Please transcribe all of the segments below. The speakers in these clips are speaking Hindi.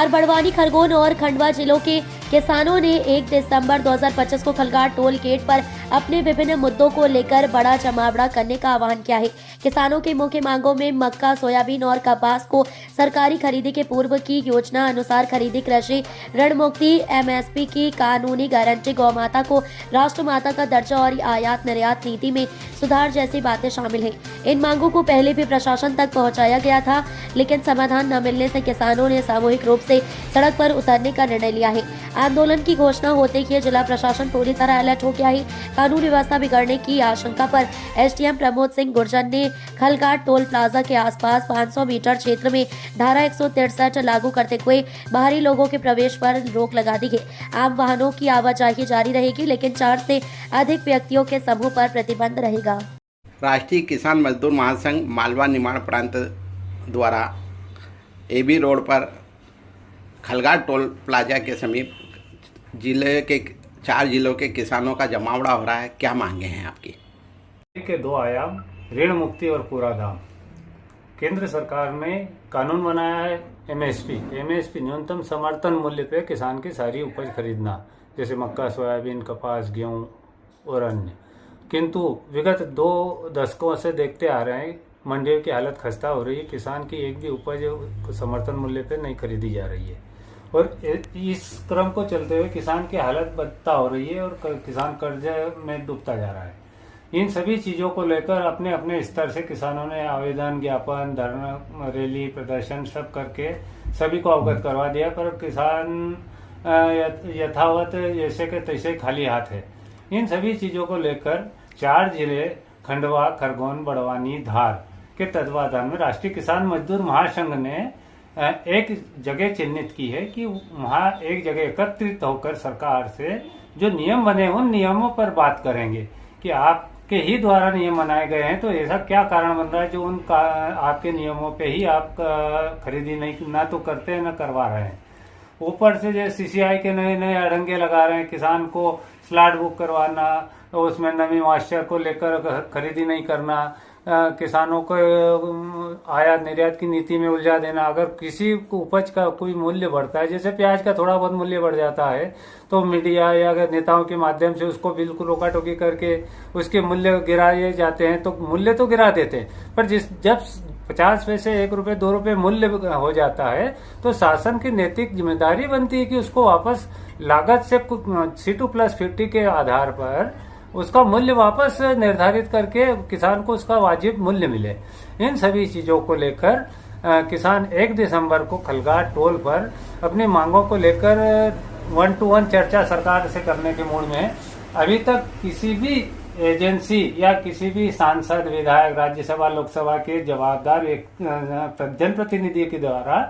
धार, बड़वानी, खरगोन और खंडवा जिलों के किसानों ने 1 दिसंबर 2025 को खलघाट टोल गेट पर अपने विभिन्न मुद्दों को लेकर बड़ा जमावड़ा करने का आह्वान किया है। किसानों की मुख्य मांगों में मक्का, सोयाबीन और कपास को सरकारी खरीदी के पूर्व की योजना अनुसार खरीदी, कृषि ऋण मुक्ति, एमएसपी की कानूनी गारंटी, गौ माता को राष्ट्र माता का दर्जा और आयात निर्यात नीति में सुधार जैसी बातें शामिल हैं। इन मांगों को पहले भी प्रशासन तक पहुंचाया गया था, लेकिन समाधान न मिलने से किसानों ने सामूहिक रूप से सड़क पर उतरने का निर्णय लिया है। आंदोलन की घोषणा होते ही जिला प्रशासन पूरी तरह अलर्ट हो गया है। कानून व्यवस्था बिगड़ने की आशंका पर एसडीएम प्रमोद सिंह गुर्जर ने खलघाट टोल प्लाजा के आसपास 500 मीटर क्षेत्र में धारा 163 लागू करते हुए बाहरी लोगों के प्रवेश पर रोक लगा दी है। आम वाहनों की आवाजाही जारी रहेगी, लेकिन 4 से अधिक व्यक्तियों के समूह पर प्रतिबंध रहेगा। राष्ट्रीय किसान मजदूर महासंघ मालवा निमाड़ प्रांत द्वारा एबी रोड पर खलघाट टोल प्लाजा के समीप जिले के 4 जिलों के किसानों का जमावड़ा हो रहा है। क्या मांगे हैं आपकी? के 2 आयाम, ऋण मुक्ति और पूरा दाम। केंद्र सरकार ने कानून बनाया है एमएसपी न्यूनतम समर्थन मूल्य पे किसान की सारी उपज खरीदना, जैसे मक्का, सोयाबीन, कपास, गेहूं और अन्य। किंतु विगत 2 दशकों से देखते आ रहे हैं मंडियों की हालत खस्ता हो रही है। किसान की एक भी उपज समर्थन मूल्य पे नहीं खरीदी जा रही है और इस क्रम को चलते हुए किसान की हालत बदता हो रही है और किसान कर्जे में डूबता जा रहा है। इन सभी चीज़ों को लेकर अपने अपने स्तर से किसानों ने आवेदन, ज्ञापन, धरना, रैली, प्रदर्शन सब करके सभी को अवगत करवा दिया, पर किसान यथावत जैसे कि तैसे खाली हाथ है। इन सभी चीज़ों को लेकर 4 जिले खंडवा, खरगोन, बड़वानी, धार के तत्वाधान में राष्ट्रीय किसान मजदूर महासंघ ने एक जगह चिन्हित की है कि वहाँ एक जगह एकत्रित होकर सरकार से जो नियम बने उन नियमों पर बात करेंगे कि आपके ही द्वारा नियम बनाए गए हैं, तो ऐसा क्या कारण बन रहा है जो आपके नियमों पे ही आप खरीदी नहीं ना तो करते हैं न करवा रहे हैं। ऊपर से जो सीसीआई के नए नए अड़ंगे लगा रहे हैं, किसान को स्लॉट बुक करवाना, उसमें नमी मॉइस्चर को लेकर खरीदी नहीं करना, किसानों को आयात निर्यात की नीति में उलझा देना। अगर किसी को उपज का कोई मूल्य बढ़ता है, जैसे प्याज का थोड़ा बहुत मूल्य बढ़ जाता है, तो मीडिया या अगर नेताओं के माध्यम से उसको बिल्कुल रोका टोकी करके उसके मूल्य गिराए जाते हैं, तो मूल्य तो गिरा देते हैं, पर जब 50 पैसे, 1 रुपये, 2 रुपये मूल्य हो जाता है, तो शासन की नैतिक जिम्मेदारी बनती है कि उसको वापस लागत से C2+50 के आधार पर उसका मूल्य वापस निर्धारित करके किसान को उसका वाजिब मूल्य मिले। इन सभी चीज़ों को लेकर किसान 1 दिसंबर को खलघाट टोल पर अपनी मांगों को लेकर 1-to-1 चर्चा सरकार से करने के मूड में है। अभी तक किसी भी एजेंसी या किसी भी सांसद, विधायक, राज्यसभा, लोकसभा के जवाबदार जनप्रतिनिधि के द्वारा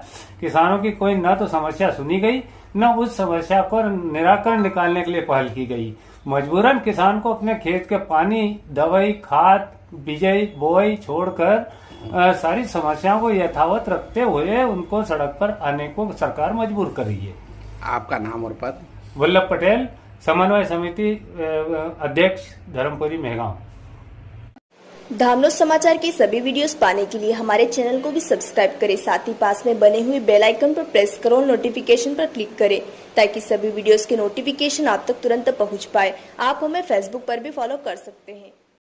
किसानों की कोई न तो समस्या सुनी गई, न उस समस्या को निराकरण निकालने के लिए पहल की गई। मजबूरन किसान को अपने खेत के पानी, दवाई, खाद, बिजाई, बोआई छोड़कर सारी समस्याओं को यथावत रखते हुए उनको सड़क पर आने को सरकार मजबूर कर रही है। आपका नाम और पद? वल्लभ पटेल, समन्वय समिति अध्यक्ष, धर्मपुरी, मेहगांव। धामनोद समाचार के सभी वीडियोस पाने के लिए हमारे चैनल को भी सब्सक्राइब करें, साथ ही पास में बने हुए बेल आइकन पर प्रेस करो और नोटिफिकेशन पर क्लिक करें, ताकि सभी वीडियोस के नोटिफिकेशन आप तक तुरंत पहुंच पाए। आप हमें फेसबुक पर भी फॉलो कर सकते हैं।